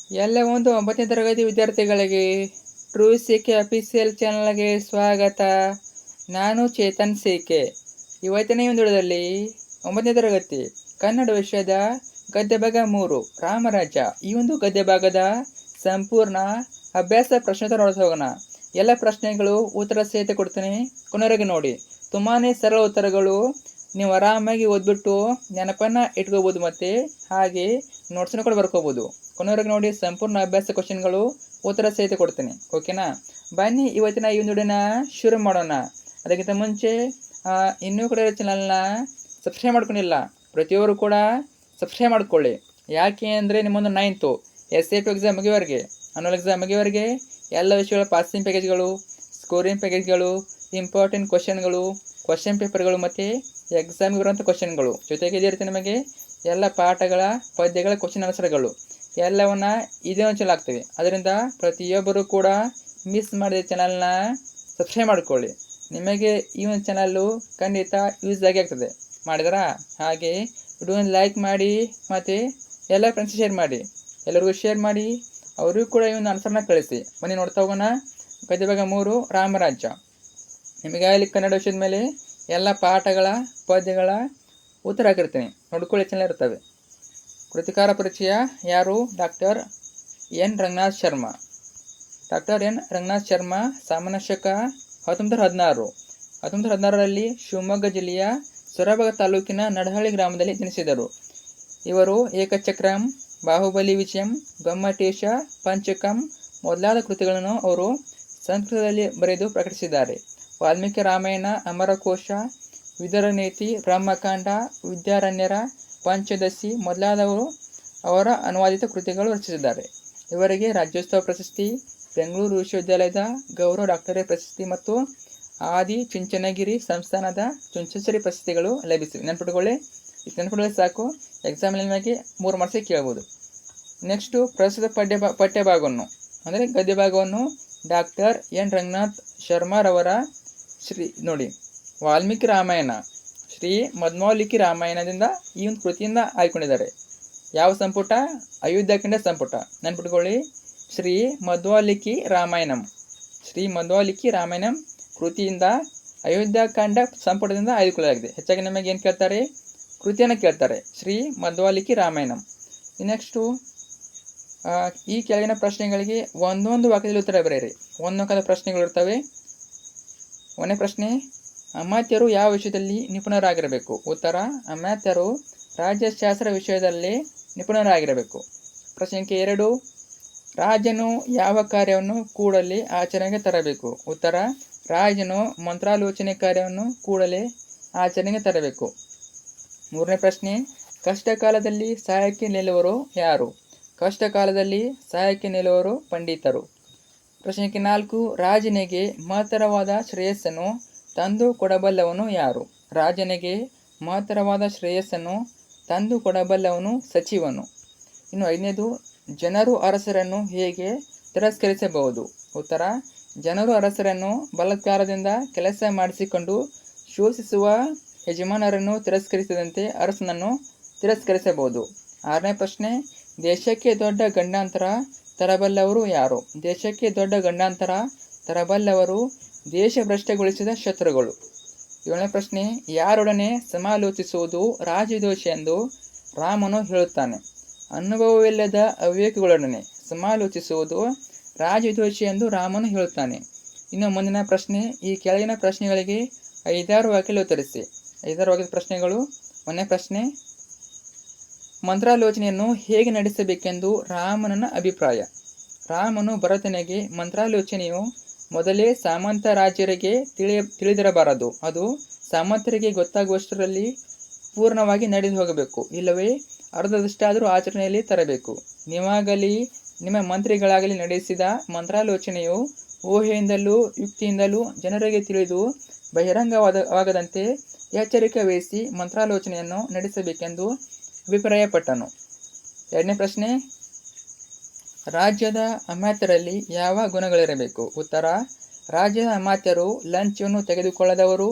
ಎಲ್ಲ ಒಂದು 9ನೇ ತರಗತಿ ವಿದ್ಯಾರ್ಥಿಗಳಿಗೆ ಟ್ರೂ ಕೆ ಅಫಿಷಿಯಲ್ ಚಾನಲ್ಗೆ ಸ್ವಾಗತ. ನಾನು ಚೇತನ್ ಕೆ. ಇವತ್ತಿನ ಈ ಒಂದು ವಿಡಿಯೋದಲ್ಲಿ 9ನೇ ತರಗತಿ ಕನ್ನಡ ವಿಷಯದ ಗದ್ಯ ಭಾಗ 3 ರಾಮರಾಜ ಈ ಒಂದು ಗದ್ಯ ಭಾಗದ ಸಂಪೂರ್ಣ ಅಭ್ಯಾಸ ಪ್ರಶ್ನೆ ನೋಡ್ತಾ ಹೋಗೋಣ. ಎಲ್ಲ ಪ್ರಶ್ನೆಗಳು ಉತ್ತರ ಸಹಿತ ಕೊಡ್ತೀನಿ, ಕೊನೆವರೆಗೆ ನೋಡಿ. ತುಂಬಾನೇ ಸರಳ ಉತ್ತರಗಳು, ನೀವು ಆರಾಮಾಗಿ ಓದ್ಬಿಟ್ಟು ನೆನಪನ್ನ ಇಟ್ಕೋಬಹುದು, ಮತ್ತೆ ಹಾಗೆ ನೋಟ್ಸ್ನ ಕೂಡ ಬರ್ಕೋಬಹುದು. ಕೊನೆವರೆಗೆ ನೋಡಿ, ಸಂಪೂರ್ಣ ಅಭ್ಯಾಸ ಕ್ವಶನ್ಗಳು ಉತ್ತರ ಸಹಿತ ಕೊಡ್ತೀನಿ, ಓಕೆನಾ? ಬನ್ನಿ ಇವತ್ತಿನ ಈ ಒಂದು ವಿಡಿಯೋನ ಶುರು ಮಾಡೋಣ. ಅದಕ್ಕಿಂತ ಮುಂಚೆ ಇನ್ನೂ ಕೂಡ ಚಾನಲ್ನ ಸಬ್ಸ್ಕ್ರೈಬ್ ಮಾಡ್ಕೊಂಡಿಲ್ಲ, ಪ್ರತಿಯೊಬ್ಬರು ಕೂಡ ಸಬ್ಸ್ಕ್ರೈಬ್ ಮಾಡ್ಕೊಳ್ಳಿ. ಯಾಕೆ ಅಂದರೆ ನಿಮ್ಮೊಂದು 9th SAT ಎಕ್ಸಾಮ್ ಮುಗಿಯವರೆಗೆ, ಅನ್ನುವಲ್ ಎಕ್ಸಾಮ್ ಮುಗಿಯವರೆಗೆ ಎಲ್ಲ ವಿಷಯಗಳ ಪಾಸಿಂಗ್ ಪ್ಯಾಕೇಜ್ಗಳು, ಸ್ಕೋರಿಂಗ್ ಪ್ಯಾಕೇಜ್ಗಳು, ಇಂಪಾರ್ಟೆಂಟ್ ಕ್ವಶನ್ ಪೇಪರ್ಗಳು ಮತ್ತು ಎಕ್ಸಾಮ್ಗೆ ಬರುವಂಥ ಕ್ವಶನ್ಗಳು, ಜೊತೆಗೆ ಇದೇ ರೀತಿ ನಿಮಗೆ ಎಲ್ಲ ಪಾಠಗಳ ಪದ್ಯಗಳ ಕ್ವಶನ್ ಆನ್ಸರ್ಗಳು ಎಲ್ಲವನ್ನ ಇದೇ ಒಂದು ಚಾನಲ್ ಆಗ್ತವೆ. ಅದರಿಂದ ಪ್ರತಿಯೊಬ್ಬರು ಕೂಡ ಮಿಸ್ ಮಾಡಿದ ಚಾನಲ್ನ ಸಬ್ಸ್ಕ್ರೈಬ್ ಮಾಡ್ಕೊಳ್ಳಿ. ನಿಮಗೆ ಈ ಒಂದು ಚಾನಲ್ಲು ಖಂಡಿತ ಯೂಸ್ ಆಗ್ತದೆ. ಮಾಡಿದರಾ? ಹಾಗೆ ವಿಡಿಯೋನ ಲೈಕ್ ಮಾಡಿ ಮತ್ತು ಎಲ್ಲ ಫ್ರೆಂಡ್ಸ್ ಶೇರ್ ಮಾಡಿ, ಎಲ್ಲರಿಗೂ ಶೇರ್ ಮಾಡಿ, ಅವರಿಗೂ ಕೂಡ ಈ ಒಂದು ಆನ್ಸರ್ನ ಕಳಿಸಿ. ಬನ್ನಿ ನೋಡ್ತಾ ಹೋಗೋಣ. ಗದ್ಯ ಭಾಗ 3 ರಾಮರಾಜ್ಯ. ನಿಮಗೆ ಅಲ್ಲಿ ಕನ್ನಡ ವಿಷಯದ ಮೇಲೆ ಎಲ್ಲ ಪಾಠಗಳ ಪದ್ಯಗಳ ಉತ್ತರ ಹಾಕಿರ್ತೀನಿ, ನೋಡ್ಕೊಳ್ಳಿ, ಚಾನಲ್ ಇರ್ತವೆ. ಕೃತಿಕಾರ ಪರಿಚಯ ಯಾರು? Doctor N Ranganath Sharma. Doctor N Ranganath Sharma ಸಾಮಾನ್ಯ ಶಕ 1916. 1916ರಲ್ಲಿ ಶಿವಮೊಗ್ಗ ಜಿಲ್ಲೆಯ ಸೊರಬ ತಾಲೂಕಿನ ನಡಹಳ್ಳಿ ಗ್ರಾಮದಲ್ಲಿ ಜನಿಸಿದರು. ಇವರು ಏಕಚಕ್ರಂ, ಬಾಹುಬಲಿ ವಿಜಯಂ, ಗೊಮ್ಮಟೇಶ, ಪಂಚಕಂ ಮೊದಲಾದ ಕೃತಿಗಳನ್ನು ಅವರು ಸಂಸ್ಕೃತದಲ್ಲಿ ಬರೆದು ಪ್ರಕಟಿಸಿದ್ದಾರೆ. ವಾಲ್ಮೀಕಿ ರಾಮಾಯಣ, ಅಮರಕೋಶ, ವಿದುರನೀತಿ, ಬ್ರಹ್ಮಕಾಂಡ, ವಿದ್ಯಾರಣ್ಯರ ಪಂಚದಶಿ ಮೊದಲಾದವರು ಅವರ ಅನುವಾದಿತ ಕೃತಿಗಳು ರಚಿಸಿದ್ದಾರೆ. ಇವರಿಗೆ ರಾಜ್ಯೋತ್ಸವ ಪ್ರಶಸ್ತಿ, ಬೆಂಗಳೂರು ವಿಶ್ವವಿದ್ಯಾಲಯದ ಗೌರವ ಡಾಕ್ಟರೇಟ್ ಪ್ರಶಸ್ತಿ ಮತ್ತು ಆದಿ ಚುಂಚನಗಿರಿ ಸಂಸ್ಥಾನದ ಚುಂಚನಗಿರಿ ಪ್ರಶಸ್ತಿಗಳು ಲಭಿಸಿವೆ. ನೆನಪಿಟ್ಕೊಳ್ಳಿ, ಸಾಕು. ಎಕ್ಸಾಮ್ನಲ್ಲಿ ನಿಮಗೆ 3 ಮಾರ್ಕ್ಸಿಗೆ ಕೇಳ್ಬೋದು. ನೆಕ್ಸ್ಟು ಪ್ರಸ್ತುತ ಪಠ್ಯಭಾಗವನ್ನು ಅಂದರೆ ಗದ್ಯ ಭಾಗವನ್ನು ಡಾಕ್ಟರ್ ಎನ್ ರಂಗನಾಥ್ ಶರ್ಮಾರವರ ನೋಡಿ, ವಾಲ್ಮೀಕಿ ರಾಮಾಯಣ, ಶ್ರೀ ಮಧ್ವಾಲ್ಮೀಕಿ ರಾಮಾಯಣದಿಂದ ಈ ಒಂದು ಕೃತಿಯಿಂದ ಆಯ್ಕೊಂಡಿದ್ದಾರೆ. ಯಾವ ಸಂಪುಟ? ಅಯೋಧ್ಯಕಾಂಡ ಸಂಪುಟ. ನೆನ್ಪಿಟ್ಕೊಳ್ಳಿ, ಶ್ರೀ ಮಧ್ವಾಲ್ಮೀಕಿ ರಾಮಾಯಣಂ, ಶ್ರೀ ಮಧ್ವಾಲ್ಮೀಕಿ ರಾಮಾಯಣಂ ಕೃತಿಯಿಂದ ಅಯೋಧ್ಯಕಾಂಡ ಸಂಪುಟದಿಂದ ಆಯ್ದುಕೊಳ್ಳಲಾಗಿದೆ. ಹೆಚ್ಚಾಗಿ ನಮಗೆ ಏನು ಕೇಳ್ತಾರೆ? ಕೃತಿಯನ್ನು ಕೇಳ್ತಾರೆ, ಶ್ರೀ ಮಧ್ವಾಲ್ಮೀಕಿ ರಾಮಾಯಣಂ. ನೆಕ್ಸ್ಟು ಈ ಕೆಳಗಿನ ಪ್ರಶ್ನೆಗಳಿಗೆ ಒಂದೊಂದು ವಾಕ್ಯದಲ್ಲಿ ಉತ್ತರ ಬರೆಯಿರಿ. ಒಂದೊಂದು ಪ್ರಶ್ನೆಗಳು ಇರ್ತವೆ. 1ನೇ ಪ್ರಶ್ನೆ, ಅಮಾತ್ಯರು ಯಾವ ವಿಷಯದಲ್ಲಿ ನಿಪುಣರಾಗಿರಬೇಕು? ಉತ್ತರ, ಅಮಾತ್ಯರು ರಾಜ್ಯಶಾಸ್ತ್ರ ವಿಷಯದಲ್ಲಿ ನಿಪುಣರಾಗಿರಬೇಕು. ಪ್ರಶ್ನೆ ಸಂಖ್ಯೆ 2, ರಾಜನು ಯಾವ ಕಾರ್ಯವನ್ನು ಕೂಡಲೇ ಆಚರಣೆಗೆ ತರಬೇಕು? ಉತ್ತರ, ರಾಜನು ಮಂತ್ರಾಲೋಚನೆ ಕಾರ್ಯವನ್ನು ಕೂಡಲೇ ಆಚರಣೆಗೆ ತರಬೇಕು. 3ನೇ ಪ್ರಶ್ನೆ, ಕಷ್ಟ ಕಾಲದಲ್ಲಿ ಸಹಾಯಕ್ಕೆ ನಿಲ್ಲುವರು ಯಾರು? ಕಷ್ಟ ಕಾಲದಲ್ಲಿ ಸಹಾಯಕ್ಕೆ ನಿಲ್ಲುವರು ಪಂಡಿತರು. ಪ್ರಶ್ನೆ ಸಂಖ್ಯೆ 4, ರಾಜನಿಗೆ ಮಹತ್ತರವಾದ ಶ್ರೇಯಸ್ಸನ್ನು ತಂದು ಕೊಡಬಲ್ಲವನು ಯಾರು? ರಾಜನಿಗೆ ಮಹತ್ತರವಾದ ಶ್ರೇಯಸ್ಸನ್ನು ತಂದು ಕೊಡಬಲ್ಲವನು ಸಚಿವನು. ಇನ್ನು 5ನೇದು, ಜನರು ಅರಸರನ್ನು ಹೇಗೆ ತಿರಸ್ಕರಿಸಬಹುದು? ಉತ್ತರ, ಜನರು ಅರಸರನ್ನು ಬಲಾತ್ಕಾರದಿಂದ ಕೆಲಸ ಮಾಡಿಸಿಕೊಂಡು ಶೋಷಿಸುವ ಯಜಮಾನರನ್ನು ತಿರಸ್ಕರಿಸಿದಂತೆ ಅರಸನನ್ನು ತಿರಸ್ಕರಿಸಬಹುದು. 6ನೇ ಪ್ರಶ್ನೆ, ದೇಶಕ್ಕೆ ದೊಡ್ಡ ಗಂಡಾಂತರ ತರಬಲ್ಲವರು ಯಾರು? ದೇಶಕ್ಕೆ ದೊಡ್ಡ ಗಂಡಾಂತರ ತರಬಲ್ಲವರು ದೇಶಭ್ರಷ್ಟಗೊಳಿಸಿದ ಶತ್ರುಗಳು. 7ನೇ ಪ್ರಶ್ನೆ, ಯಾರೊಡನೆ ಸಮಾಲೋಚಿಸುವುದು ರಾಜದೋಷ ಎಂದು ರಾಮನು ಹೇಳುತ್ತಾನೆ? ಅನುಭವವಿಲ್ಲದ ಅವಿವೇಕಿಗಳೊಡನೆ ಸಮಾಲೋಚಿಸುವುದು ರಾಜದೋಷ ಎಂದು ರಾಮನು ಹೇಳುತ್ತಾನೆ. ಇನ್ನು ಮುಂದಿನ ಪ್ರಶ್ನೆ, ಈ ಕೆಳಗಿನ ಪ್ರಶ್ನೆಗಳಿಗೆ 5-6 ವಾಕ್ಯದಲ್ಲಿ ಉತ್ತರಿಸಿ. 5-6 ವಾಕ್ಯದ ಪ್ರಶ್ನೆಗಳು. 1ನೇ ಪ್ರಶ್ನೆ, ಮಂತ್ರಾಲೋಚನೆಯನ್ನು ಹೇಗೆ ನಡೆಸಬೇಕೆಂದು ರಾಮನ ಅಭಿಪ್ರಾಯ? ರಾಮನು ಭರತನಿಗೆ ಮಂತ್ರಾಲೋಚನೆಯು ಮೊದಲೇ ಸಾಮಂತ ರಾಜ್ಯರಿಗೆ ತಿಳಿದಿರಬಾರದು, ಅದು ಸಾಮಂತರಿಗೆ ಗೊತ್ತಾಗುವಷ್ಟರಲ್ಲಿ ಪೂರ್ಣವಾಗಿ ನಡೆದು ಹೋಗಬೇಕು, ಇಲ್ಲವೇ ಅರ್ಧದಷ್ಟಾದರೂ ಆಚರಣೆಯಲ್ಲಿ ತರಬೇಕು. ನೀವಾಗಲಿ ನಿಮ್ಮ ಮಂತ್ರಿಗಳಾಗಲಿ ನಡೆಸಿದ ಮಂತ್ರಾಲೋಚನೆಯು ಊಹೆಯಿಂದಲೂ ಯುಕ್ತಿಯಿಂದಲೂ ಜನರಿಗೆ ತಿಳಿದು ಬಹಿರಂಗವಾಗದಂತೆ ಎಚ್ಚರಿಕೆ ವಹಿಸಿ ಮಂತ್ರಾಲೋಚನೆಯನ್ನು ನಡೆಸಬೇಕೆಂದು ಅಭಿಪ್ರಾಯಪಟ್ಟನು. 2ನೇ ಪ್ರಶ್ನೆ, ರಾಜ್ಯದ ಅಮಾತ್ಯರಲ್ಲಿ ಯಾವ ಗುಣಗಳಿರಬೇಕು? ಉತ್ತರ, ರಾಜ್ಯದ ಅಮಾತ್ಯರು ಲಂಚವನ್ನು ತೆಗೆದುಕೊಳ್ಳದವರು,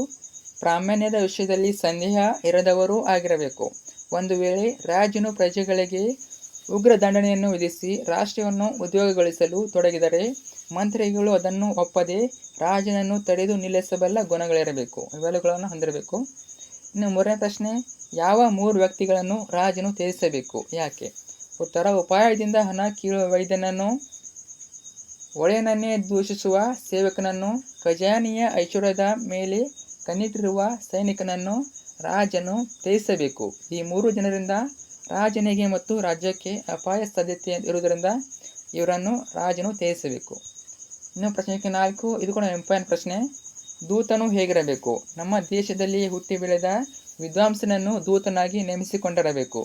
ಪ್ರಾಮಾಣ್ಯದ ವಿಷಯದಲ್ಲಿ ಸಂದೇಹ ಇರದವರೂ ಆಗಿರಬೇಕು. ಒಂದು ವೇಳೆ ರಾಜನು ಪ್ರಜೆಗಳಿಗೆ ಉಗ್ರ ದಂಡನೆಯನ್ನು ವಿಧಿಸಿ ರಾಷ್ಟ್ರವನ್ನು ಉದ್ಯೋಗಗೊಳಿಸಲು ತೊಡಗಿದರೆ ಮಂತ್ರಿಗಳು ಅದನ್ನು ಒಪ್ಪದೆ ರಾಜನನ್ನು ತಡೆದು ನಿಲ್ಲಿಸಬಲ್ಲ ಗುಣಗಳಿರಬೇಕು, ಇವೆಲ್ಲಗಳನ್ನು ಹೊಂದಿರಬೇಕು. ಇನ್ನು ಮೂರನೇ ಪ್ರಶ್ನೆ, ಯಾವ 3 ವ್ಯಕ್ತಿಗಳನ್ನು ರಾಜನು ತ್ಯಜಿಸಬೇಕು, ಯಾಕೆ? ಉತ್ತರ, ಉಪಾಯದಿಂದ ಹಣ ಕೀಳುವ ವೈದ್ಯನನ್ನು, ಒಡೆಯನನ್ನೇ ದೂಷಿಸುವ ಸೇವಕನನ್ನು, ಖಜಾನೆಯ ಐಶ್ವರ್ಯದ ಮೇಲೆ ಕಣ್ಣಿಟ್ಟಿರುವ ಸೈನಿಕನನ್ನು ರಾಜನು ತ್ಯಜಿಸಬೇಕು. ಈ 3 ಜನರಿಂದ ರಾಜನಿಗೆ ಮತ್ತು ರಾಜ್ಯಕ್ಕೆ ಅಪಾಯ ಸಾಧ್ಯತೆ ಇರುವುದರಿಂದ ಇವರನ್ನು ರಾಜನು ತ್ಯಜಿಸಬೇಕು. ಇನ್ನು ಪ್ರಶ್ನೆ 4, ಇದು ಕೂಡ ಇಂಪಾರ್ಟೆಂಟ್ ಪ್ರಶ್ನೆ. ದೂತನು ಹೇಗಿರಬೇಕು? ನಮ್ಮ ದೇಶದಲ್ಲಿ ಹುಟ್ಟಿ ಬೆಳೆದ ವಿದ್ವಾಂಸನನ್ನು ದೂತನಾಗಿ ನೇಮಿಸಿಕೊಂಡಿರಬೇಕು.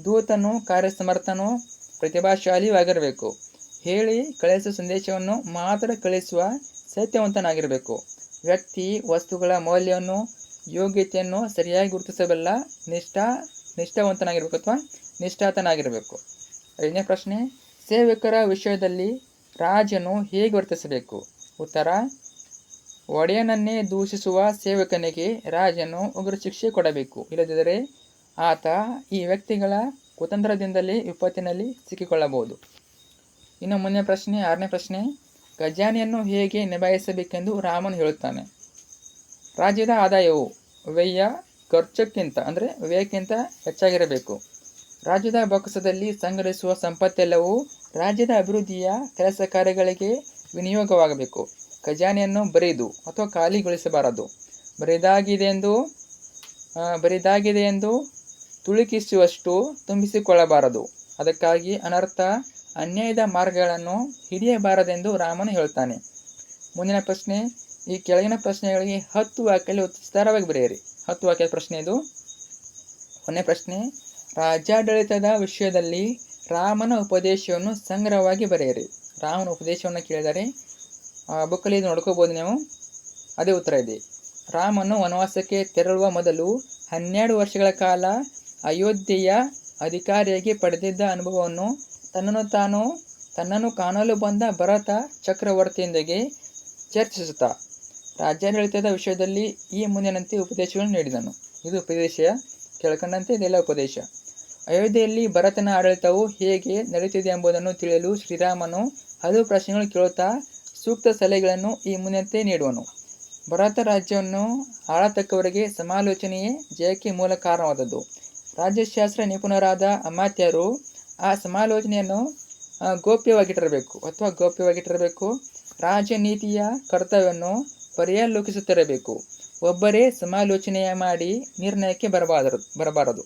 ದೂತನು ಕಾರ್ಯಸಮರ್ಥನೂ ಪ್ರತಿಭಾಶಾಲಿಯೂ ಆಗಿರಬೇಕು. ಹೇಳಿ ಕಳಿಸುವ ಸಂದೇಶವನ್ನು ಮಾತ್ರ ಕಳಿಸುವ ಸತ್ಯವಂತನಾಗಿರಬೇಕು. ವ್ಯಕ್ತಿ ವಸ್ತುಗಳ ಮೌಲ್ಯವನ್ನು ಯೋಗ್ಯತೆಯನ್ನು ಸರಿಯಾಗಿ ಗುರುತಿಸಬಲ್ಲ ನಿಷ್ಠಾವಂತನಾಗಿರಬೇಕು ಅಥವಾ ನಿಷ್ಠಾತನಾಗಿರಬೇಕು. 5ನೇ ಪ್ರಶ್ನೆ, ಸೇವಕರ ವಿಷಯದಲ್ಲಿ ರಾಜನು ಹೇಗೆ ವರ್ತಿಸಬೇಕು? ಉತ್ತರ, ಒಡೆಯನನ್ನೇ ದೂಷಿಸುವ ಸೇವಕನಿಗೆ ರಾಜನು ಉಗ್ರ ಶಿಕ್ಷೆ ಕೊಡಬೇಕು. ಇಲ್ಲದಿದ್ದರೆ ಆತ ಈ ವ್ಯಕ್ತಿಗಳ ಕುತಂತ್ರದಿಂದಲೇ ವಿಪತ್ತಿನಲ್ಲಿ ಸಿಕ್ಕಿಕೊಳ್ಳಬಹುದು. ಇನ್ನು ಮುಂದಿನ ಪ್ರಶ್ನೆ 6ನೇ ಪ್ರಶ್ನೆ, ಖಜಾನೆಯನ್ನು ಹೇಗೆ ನಿಭಾಯಿಸಬೇಕೆಂದು ರಾಮನು ಹೇಳುತ್ತಾನೆ? ರಾಜ್ಯದ ಆದಾಯವು ವ್ಯಯಕ್ಕಿಂತ ಹೆಚ್ಚಾಗಿರಬೇಕು. ರಾಜ್ಯದ ಬೊಕ್ಕಸದಲ್ಲಿ ಸಂಗ್ರಹಿಸುವ ಸಂಪತ್ತೆಲ್ಲವೂ ರಾಜ್ಯದ ಅಭಿವೃದ್ಧಿಯ ಕೆಲಸ ಕಾರ್ಯಗಳಿಗೆ ವಿನಿಯೋಗವಾಗಬೇಕು. ಖಜಾನೆಯನ್ನು ಬರಿದು ಅಥವಾ ಖಾಲಿಗೊಳಿಸಬಾರದು. ಬರಿದಾಗಿದೆ ಎಂದು ತುಳುಕಿಸುವಷ್ಟು ತುಂಬಿಸಿಕೊಳ್ಳಬಾರದು. ಅದಕ್ಕಾಗಿ ಅನರ್ಥ ಅನ್ಯಾಯದ ಮಾರ್ಗಗಳನ್ನು ಹಿಡಿಯಬಾರದೆಂದು ರಾಮನು ಹೇಳ್ತಾನೆ. ಮುಂದಿನ ಪ್ರಶ್ನೆ, ಈ ಕೆಳಗಿನ ಪ್ರಶ್ನೆಗಳಿಗೆ 10 ವಾಕ್ಯದಲ್ಲಿ ವಿಸ್ತಾರವಾಗಿ ಬರೆಯಿರಿ. 10 ವಾಕ್ಯದ ಪ್ರಶ್ನೆ ಇದು. 1ನೇ ಪ್ರಶ್ನೆ, ರಾಜ್ಯಾಡಳಿತದ ವಿಷಯದಲ್ಲಿ ರಾಮನ ಉಪದೇಶವನ್ನು ಸಂಗ್ರಹವಾಗಿ ಬರೆಯಿರಿ. ರಾಮನ ಉಪದೇಶವನ್ನು ಕೇಳಿದರೆ ಬುಕ್ಕಲ್ಲಿ ನೋಡ್ಕೋಬೋದು ನೀವು. ಅದೇ ಉತ್ತರ ಇದೆ. ರಾಮನು ವನವಾಸಕ್ಕೆ ತೆರಳುವ ಮೊದಲು 12 ವರ್ಷಗಳ ಕಾಲ ಅಯೋಧ್ಯೆಯ ಅಧಿಕಾರಿಯಾಗಿ ಪಡೆದಿದ್ದ ಅನುಭವವನ್ನು ತನ್ನನ್ನು ಕಾಣಲು ಬಂದ ಭರತ ಚಕ್ರವರ್ತಿಯೊಂದಿಗೆ ಚರ್ಚಿಸುತ್ತಾ ರಾಜ್ಯಾಡಳಿತದ ವಿಷಯದಲ್ಲಿ ಈ ಮುಂದಿನಂತೆ ಉಪದೇಶಗಳನ್ನು ನೀಡಿದನು. ಇದು ಉಪದೇಶ, ಕೆಳಕಂಡಂತೆ ಇದೆಲ್ಲ ಉಪದೇಶ. ಅಯೋಧ್ಯೆಯಲ್ಲಿ ಭರತನ ಆಡಳಿತವು ಹೇಗೆ ನಡೆಯುತ್ತಿದೆ ಎಂಬುದನ್ನು ತಿಳಿಯಲು ಶ್ರೀರಾಮನು 10 ಪ್ರಶ್ನೆಗಳು ಕೇಳುತ್ತಾ ಸೂಕ್ತ ಸಲಹೆಗಳನ್ನು ಈ ಮುಂದಿನಂತೆ ನೀಡುವನು. ಭರತ ರಾಜ್ಯವನ್ನು ಆಳತಕ್ಕವರಿಗೆ ಸಮಾಲೋಚನೆಯೇ ಜಯಕ್ಕೆ ಮೂಲ ಕಾರಣವಾದದ್ದು. ರಾಜ್ಯಶಾಸ್ತ್ರ ನಿಪುಣರಾದ ಅಮಾತ್ಯರು ಆ ಸಮಾಲೋಚನೆಯನ್ನು ಗೌಪ್ಯವಾಗಿಟ್ಟಿರಬೇಕು. ರಾಜನೀತಿಯ ಕರ್ತವ್ಯವನ್ನು ಪರ್ಯಾಲೋಕಿಸುತ್ತಿರಬೇಕು. ಒಬ್ಬರೇ ಸಮಾಲೋಚನೆಯ ಮಾಡಿ ನಿರ್ಣಯಕ್ಕೆ ಬರಬಾರದು.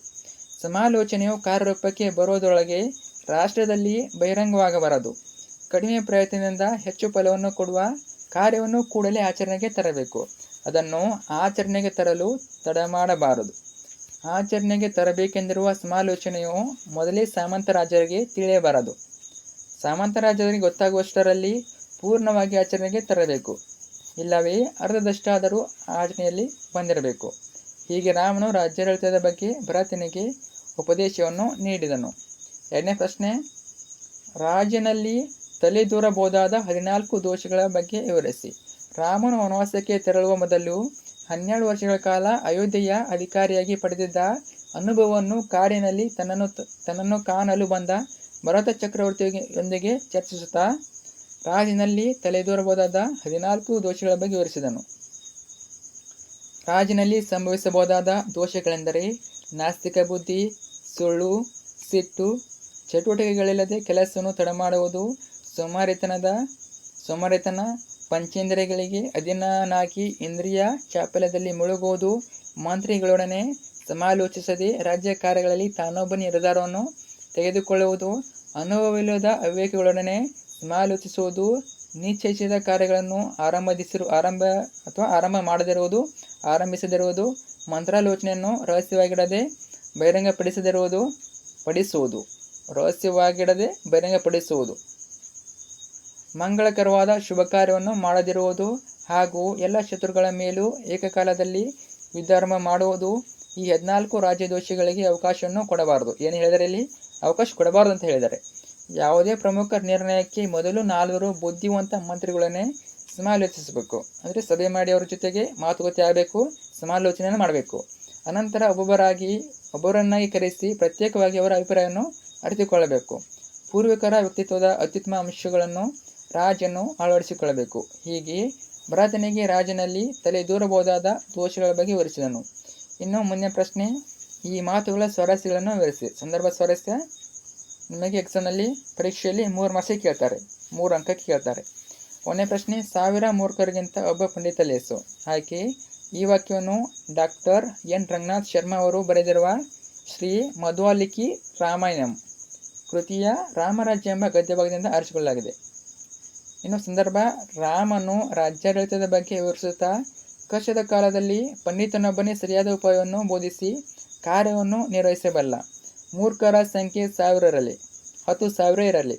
ಸಮಾಲೋಚನೆಯು ಕಾರ್ಯರೂಪಕ್ಕೆ ಬರೋದರೊಳಗೆ ರಾಷ್ಟ್ರದಲ್ಲಿ ಬಹಿರಂಗವಾಗಬಾರದು. ಕಡಿಮೆ ಪ್ರಯತ್ನದಿಂದ ಹೆಚ್ಚು ಫಲವನ್ನು ಕೊಡುವ ಕಾರ್ಯವನ್ನು ಕೂಡಲೇ ಆಚರಣೆಗೆ ತರಬೇಕು. ಅದನ್ನು ಆಚರಣೆಗೆ ತರಲು ತಡ ಮಾಡಬಾರದು. ಆಚರಣೆಗೆ ತರಬೇಕೆಂದಿರುವ ಸಮಾಲೋಚನೆಯು ಮೊದಲೇ ಸಾಮಂತ ರಾಜರಿಗೆ ತಿಳಿಯಬಾರದು. ಸಾಮಂತ ರಾಜರಿಗೆ ಗೊತ್ತಾಗುವಷ್ಟರಲ್ಲಿ ಪೂರ್ಣವಾಗಿ ಆಚರಣೆಗೆ ತರಬೇಕು. ಇಲ್ಲವೇ ಅರ್ಧದಷ್ಟಾದರೂ ಆಚರಣೆಯಲ್ಲಿ ಬಂದಿರಬೇಕು. ಹೀಗೆ ರಾಮನು ರಾಜ್ಯಾಡಳಿತದ ಬಗ್ಗೆ ಭರತನಿಗೆ ಉಪದೇಶವನ್ನು ನೀಡಿದನು. 2ನೇ ಪ್ರಶ್ನೆ, ರಾಜನಲ್ಲಿ ತಲೆದೂರಬಹುದಾದ 14 ದೋಷಗಳ ಬಗ್ಗೆ ವಿವರಿಸಿ. ರಾಮನು ವನವಾಸಕ್ಕೆ ತೆರಳುವ ಮೊದಲು 12 ವರ್ಷಗಳ ಕಾಲ ಅಯೋಧ್ಯೆಯ ಅಧಿಕಾರಿಯಾಗಿ ಪಡೆದಿದ್ದ ಅನುಭವವನ್ನು ಕಾಡಿನಲ್ಲಿ ತನ್ನನ್ನು ಕಾಣಲು ಬಂದ ಭರತ ಚಕ್ರವರ್ತಿಯೊಂದಿಗೆ ಚರ್ಚಿಸುತ್ತಾ ರಾಜನಲ್ಲಿ ತಲೆದೂರಬಹುದಾದ 14 ದೋಷಗಳ ಬಗ್ಗೆ ವಿವರಿಸಿದನು. ರಾಜನಲ್ಲಿ ಸಂಭವಿಸಬಹುದಾದ ದೋಷಗಳೆಂದರೆ ನಾಸ್ತಿಕ ಬುದ್ಧಿ, ಸುಳ್ಳು, ಸಿಟ್ಟು, ಚಟುವಟಿಕೆಗಳಿಲ್ಲದೆ ಕೆಲಸವನ್ನು ತಡಮಾಡುವುದು, ಸೋಮಾರಿತನ, ಪಂಚೇಂದ್ರಿಯಗಳಿಗೆ ಅಧೀನನಾಗಿ ಇಂದ್ರಿಯ ಚಾಪಲ್ಯದಲ್ಲಿ ಮುಳುಗುವುದು, ಮಂತ್ರಿಗಳೊಡನೆ ಸಮಾಲೋಚಿಸದೆ ರಾಜ್ಯ ಕಾರ್ಯಗಳಲ್ಲಿ ತಾನೊಬ್ಬನೇ ನಿರ್ಧಾರವನ್ನು ತೆಗೆದುಕೊಳ್ಳುವುದು, ಅನುಭವವಿಲ್ಲದ ಅವಿವೇಕಿಗಳೊಡನೆ ಸಮಾಲೋಚಿಸುವುದು, ನಿಶ್ಚಯಿಸಿದ ಕಾರ್ಯಗಳನ್ನು ಆರಂಭಿಸದಿರುವುದು, ಮಂತ್ರಾಲೋಚನೆಯನ್ನು ರಹಸ್ಯವಾಗಿಡದೆ ಬಹಿರಂಗಪಡಿಸುವುದು, ಮಂಗಳಕರವಾದ ಶುಭ ಕಾರ್ಯವನ್ನು ಮಾಡದಿರುವುದು ಹಾಗೂ ಎಲ್ಲ ಶತ್ರುಗಳ ಮೇಲೂ ಏಕಕಾಲದಲ್ಲಿ ವಿಧರ್ಮ ಮಾಡುವುದು. ಈ 14 ರಾಜ್ಯದೋಷಗಳಿಗೆ ಅವಕಾಶವನ್ನು ಕೊಡಬಾರದು. ಏನು ಹೇಳಿದರೆ ಇಲ್ಲಿ ಅವಕಾಶ ಕೊಡಬಾರದು ಅಂತ ಹೇಳಿದ್ದಾರೆ. ಯಾವುದೇ ಪ್ರಮುಖ ನಿರ್ಣಯಕ್ಕೆ ಮೊದಲು 4 ಬುದ್ಧಿವಂತ ಮಂತ್ರಿಗಳನ್ನೇ ಸಮಾಲೋಚಿಸಬೇಕು. ಅಂದರೆ ಸಭೆ ಮಾಡಿ ಅವರ ಜೊತೆಗೆ ಮಾತುಕತೆ ಆಗಬೇಕು, ಸಮಾಲೋಚನೆಯನ್ನು ಮಾಡಬೇಕು. ಅನಂತರ ಒಬ್ಬೊಬ್ಬರನ್ನಾಗಿ ಕರೆಸಿ ಪ್ರತ್ಯೇಕವಾಗಿ ಅವರ ಅಭಿಪ್ರಾಯವನ್ನು ಅರಿತುಕೊಳ್ಳಬೇಕು. ಪೂರ್ವಿಕರ ವ್ಯಕ್ತಿತ್ವದ ಅತ್ಯುತ್ತಮ ಅಂಶಗಳನ್ನು ರಾಜನು ಅಳವಡಿಸಿಕೊಳ್ಳಬೇಕು. ಹೀಗೆ ಭರತನಿಗೆ ರಾಜನಲ್ಲಿ ತಲೆ ದೂರಬಹುದಾದ ದೋಷಗಳ ಬಗ್ಗೆ ವಿವರಿಸಿದನು. ಇನ್ನು ಮುಂದಿನ ಪ್ರಶ್ನೆ, ಈ ಮಾತುಗಳ ಸ್ವಾರಸ್ಯಗಳನ್ನು ವಿವರಿಸಿ. ಸಂದರ್ಭ ಸ್ವಾರಸ್ಯ ನಿಮಗೆ ಎಕ್ಸಾಮ್ನಲ್ಲಿ ಪರೀಕ್ಷೆಯಲ್ಲಿ 3 ಮಾರ್ಕ್ಸಿಗೆ ಕೇಳ್ತಾರೆ, 3 ಅಂಕಕ್ಕೆ ಕೇಳ್ತಾರೆ. ಒಂದನೇ ಪ್ರಶ್ನೆ, 1000 ಮೂರ್ಖರಿಗಿಂತ ಒಬ್ಬ ಪಂಡಿತ ಲೇಸು. ಆಯ್ಕೆ, ಈ ವಾಕ್ಯವನ್ನು ಡಾಕ್ಟರ್ ಎನ್ ರಂಗನಾಥ್ ಶರ್ಮಾ ಅವರು ಬರೆದಿರುವ ಶ್ರೀ ಮಧ್ವಾಲಿಕಿ ರಾಮಾಯಣಂ ಕೃತಿಯ ರಾಮರಾಜ್ಯ ಎಂಬ ಗದ್ಯ ಭಾಗದಿಂದ ಆರಿಸಿಕೊಳ್ಳಲಾಗಿದೆ. ಇನ್ನು ಸಂದರ್ಭ, ರಾಮನು ರಾಜ್ಯಾಡಳಿತದ ಬಗ್ಗೆ ವಿವರಿಸುತ್ತಾ, ಕಷ್ಟದ ಕಾಲದಲ್ಲಿ ಪಂಡಿತನೊಬ್ಬನೇ ಸರಿಯಾದ ಉಪಾಯವನ್ನು ಬೋಧಿಸಿ ಕಾರ್ಯವನ್ನು ನಿರ್ವಹಿಸಬಲ್ಲ. ಮೂರ್ಖರ ಸಂಖ್ಯೆ 1000 ಇರಲಿ, 10,000 ಇರಲಿ,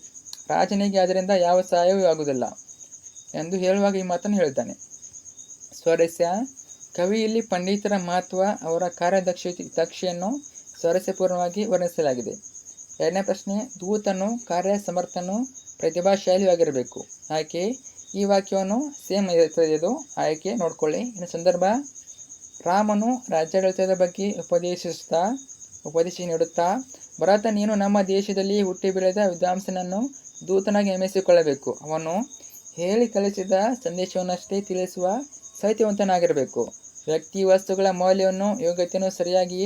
ರಾಜನಿಗೆ ಅದರಿಂದ ಯಾವ ಸಹಾಯವೂ ಆಗುವುದಿಲ್ಲ ಎಂದು ಹೇಳುವಾಗ ಈ ಮಾತನ್ನು ಹೇಳ್ತಾನೆ. ಸ್ವಾರಸ್ಯ, ಕವಿಯಲ್ಲಿ ಪಂಡಿತರ ಮಹತ್ವ, ಅವರ ಕಾರ್ಯದಕ್ಷತೆಯನ್ನು ಸ್ವಾರಸ್ಯಪೂರ್ಣವಾಗಿ ವರ್ಣಿಸಲಾಗಿದೆ. ಎರಡನೇ ಪ್ರಶ್ನೆ, ದೂತನು ಕಾರ್ಯಸಮರ್ಥನು ಪ್ರತಿಭಾಶಾಲಿಯಾಗಿರಬೇಕು. ಆಯ್ಕೆ, ಈ ವಾಕ್ಯವನ್ನು ಸೇಮ್ ಇರ್ತದೆ, ಆಯ್ಕೆ ನೋಡ್ಕೊಳ್ಳಿ. ಇನ್ನು ಸಂದರ್ಭ, ರಾಮನು ರಾಜ್ಯಾಡಳಿತದ ಬಗ್ಗೆ ಉಪದೇಶ ನೀಡುತ್ತಾ, ಭರತ, ನೀನು ನಮ್ಮ ದೇಶದಲ್ಲಿ ಹುಟ್ಟಿ ಬೆಳೆದ ವಿದ್ವಾಂಸನನ್ನು ದೂತನಾಗಿ ನೇಮಿಸಿಕೊಳ್ಳಬೇಕು. ಅವನು ಹೇಳಿ ಕಲಿಸಿದ ಸಂದೇಶವನ್ನಷ್ಟೇ ತಿಳಿಸುವ ಸಾಹಿತ್ಯವಂತನಾಗಿರಬೇಕು. ವ್ಯಕ್ತಿ ವಸ್ತುಗಳ ಮೌಲ್ಯವನ್ನು ಯೋಗ್ಯತೆಯನ್ನು ಸರಿಯಾಗಿ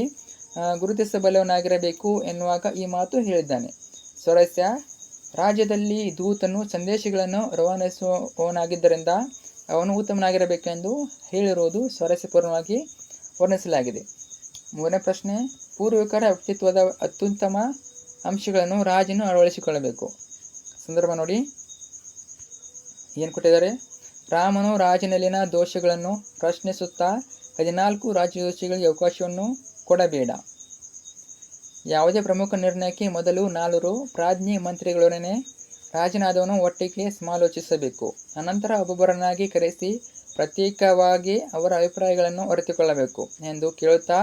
ಗುರುತಿಸಬಲ್ಲವನಾಗಿರಬೇಕು ಎನ್ನುವಾಗ ಈ ಮಾತು ಹೇಳಿದ್ದಾನೆ. ಸ್ವಾರಸ್ಯ, ರಾಜ್ಯದಲ್ಲಿ ದೂತನು ಸಂದೇಶಗಳನ್ನು ರವಾನಿಸುವವನಾಗಿದ್ದರಿಂದ ಅವನು ಉತ್ತಮನಾಗಿರಬೇಕೆಂದು ಹೇಳಿರುವುದು ಸ್ವಾರಸ್ಯಪೂರ್ಣವಾಗಿ ವರ್ಣಿಸಲಾಗಿದೆ. ಮೂರನೇ ಪ್ರಶ್ನೆ, ಪೂರ್ವಿಕರ ವ್ಯಕ್ತಿತ್ವದ ಅತ್ಯುತ್ತಮ ಅಂಶಗಳನ್ನು ರಾಜನು ಅಳವಡಿಸಿಕೊಳ್ಳಬೇಕು. ಸಂದರ್ಭ ನೋಡಿ, ಏನು ಕೊಟ್ಟಿದ್ದಾರೆ? ರಾಮನು ರಾಜನಲ್ಲಿನ ದೋಷಗಳನ್ನು ಪ್ರಶ್ನಿಸುತ್ತಾ 14 ರಾಜದೋಷಿಗಳಿಗೆ ಅವಕಾಶವನ್ನು ಕೊಡಬೇಡ. ಯಾವುದೇ ಪ್ರಮುಖ ನಿರ್ಣಯಕ್ಕೆ ಮೊದಲು 4 ಪ್ರಾಜ್ಞಿ ಮಂತ್ರಿಗಳೊಡನೆ ರಾಜನಾದವನು ಒಟ್ಟಿಗೆ ಸಮಾಲೋಚಿಸಬೇಕು. ಅನಂತರ ಒಬ್ಬೊಬ್ಬರನ್ನಾಗಿ ಕರೆಸಿ ಪ್ರತ್ಯೇಕವಾಗಿ ಅವರ ಅಭಿಪ್ರಾಯಗಳನ್ನು ಅರಿತುಕೊಳ್ಳಬೇಕು ಎಂದು ಕೇಳುತ್ತಾ,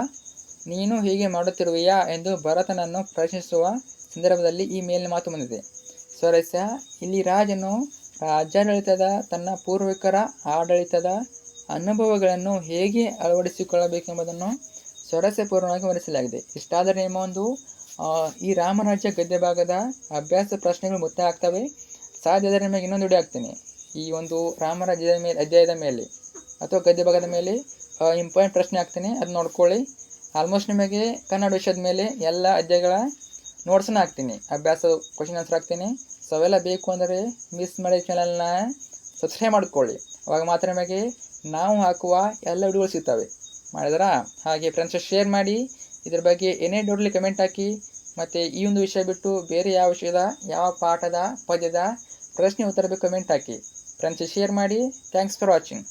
ನೀನು ಹೀಗೆ ಮಾಡುತ್ತಿರುವೆಯಾ ಎಂದು ಭರತನನ್ನು ಪ್ರಶ್ನಿಸುವ ಸಂದರ್ಭದಲ್ಲಿ ಈ ಮೇಲಿನ ಮಾತು ಬಂದಿದೆ. ಸ್ವಾರಸ್ಯ, ಇಲ್ಲಿ ರಾಜನು ರಾಜ್ಯಾಡಳಿತದ ತನ್ನ ಪೂರ್ವಿಕರ ಆಡಳಿತದ ಅನುಭವಗಳನ್ನು ಹೇಗೆ ಅಳವಡಿಸಿಕೊಳ್ಳಬೇಕೆಂಬುದನ್ನು ಸ್ವಾರಸ್ಯಪೂರ್ಣವಾಗಿ ವಿವರಿಸಲಾಗಿದೆ. ಇಷ್ಟಾದರೆ ನಿಮ್ಮೊಂದು ಈ ರಾಮರಾಜ್ಯ ಗದ್ಯ ಭಾಗದ ಅಭ್ಯಾಸ ಪ್ರಶ್ನೆಗಳು ಮುಕ್ತಾಯ ಆಗ್ತವೆ. ಸಾಧ್ಯವಾದರೆ ನಿಮಗೆ ಇನ್ನೊಂದು ವಿಡಿಯೋ ಹಾಕ್ತೀನಿ. ಈ ಒಂದು ರಾಮರಾಜ್ಯದ ಮೇಲೆ ಅಧ್ಯಾಯದ ಮೇಲೆ ಅಥವಾ ಗದ್ಯ ಭಾಗದ ಮೇಲೆ ಇಂಪಾರ್ಟೆಂಟ್ ಪ್ರಶ್ನೆ ಹಾಕ್ತೀನಿ, ಅದು ನೋಡ್ಕೊಳ್ಳಿ. ಆಲ್ಮೋಸ್ಟ್ ನಿಮಗೆ ಕನ್ನಡ ವಿಷಯದ ಮೇಲೆ ಎಲ್ಲ ಅಧ್ಯಾಯಗಳ ನೋಟ್ಸನ್ನ ಹಾಕ್ತೀನಿ, ಅಭ್ಯಾಸ ಕ್ವಶನ್ ಆನ್ಸರ್ ಹಾಕ್ತೀನಿ. ಸೊ ಅವೆಲ್ಲ ಬೇಕು ಅಂದರೆ ಮಿಸ್ ಮಾಡಿ ಚಾನಲ್ನ ಸಬ್ಸ್ಕ್ರೈಬ್ ಮಾಡಿಕೊಳ್ಳಿ. ಅವಾಗ ಮಾತ್ರ ನಿಮಗೆ ನಾವು ಹಾಕುವ ಎಲ್ಲ ವಿಡಿಯೋಗಳು ಸಿಗ್ತವೆ. ಮಾಡಿದ್ರಾ? ಹಾಗೆ ಫ್ರೆಂಡ್ಸ್ ಶೇರ್ ಮಾಡಿ. ಇದ್ರ ಬಗ್ಗೆ ಏನೇ ಡೌಟ್ಲಿ ಕಮೆಂಟ್ ಹಾಕಿ. ಮತ್ತು ಈ ಒಂದು ವಿಷಯ ಬಿಟ್ಟು ಬೇರೆ ಯಾವ ವಿಷಯದ, ಯಾವ ಪಾಠದ, ಪದ್ಯದ ಪ್ರಶ್ನೆ ಉತ್ತರ ಬೇಕು ಕಮೆಂಟ್ ಹಾಕಿ. ಫ್ರೆಂಡ್ಸ್ ಶೇರ್ ಮಾಡಿ. Thanks for watching.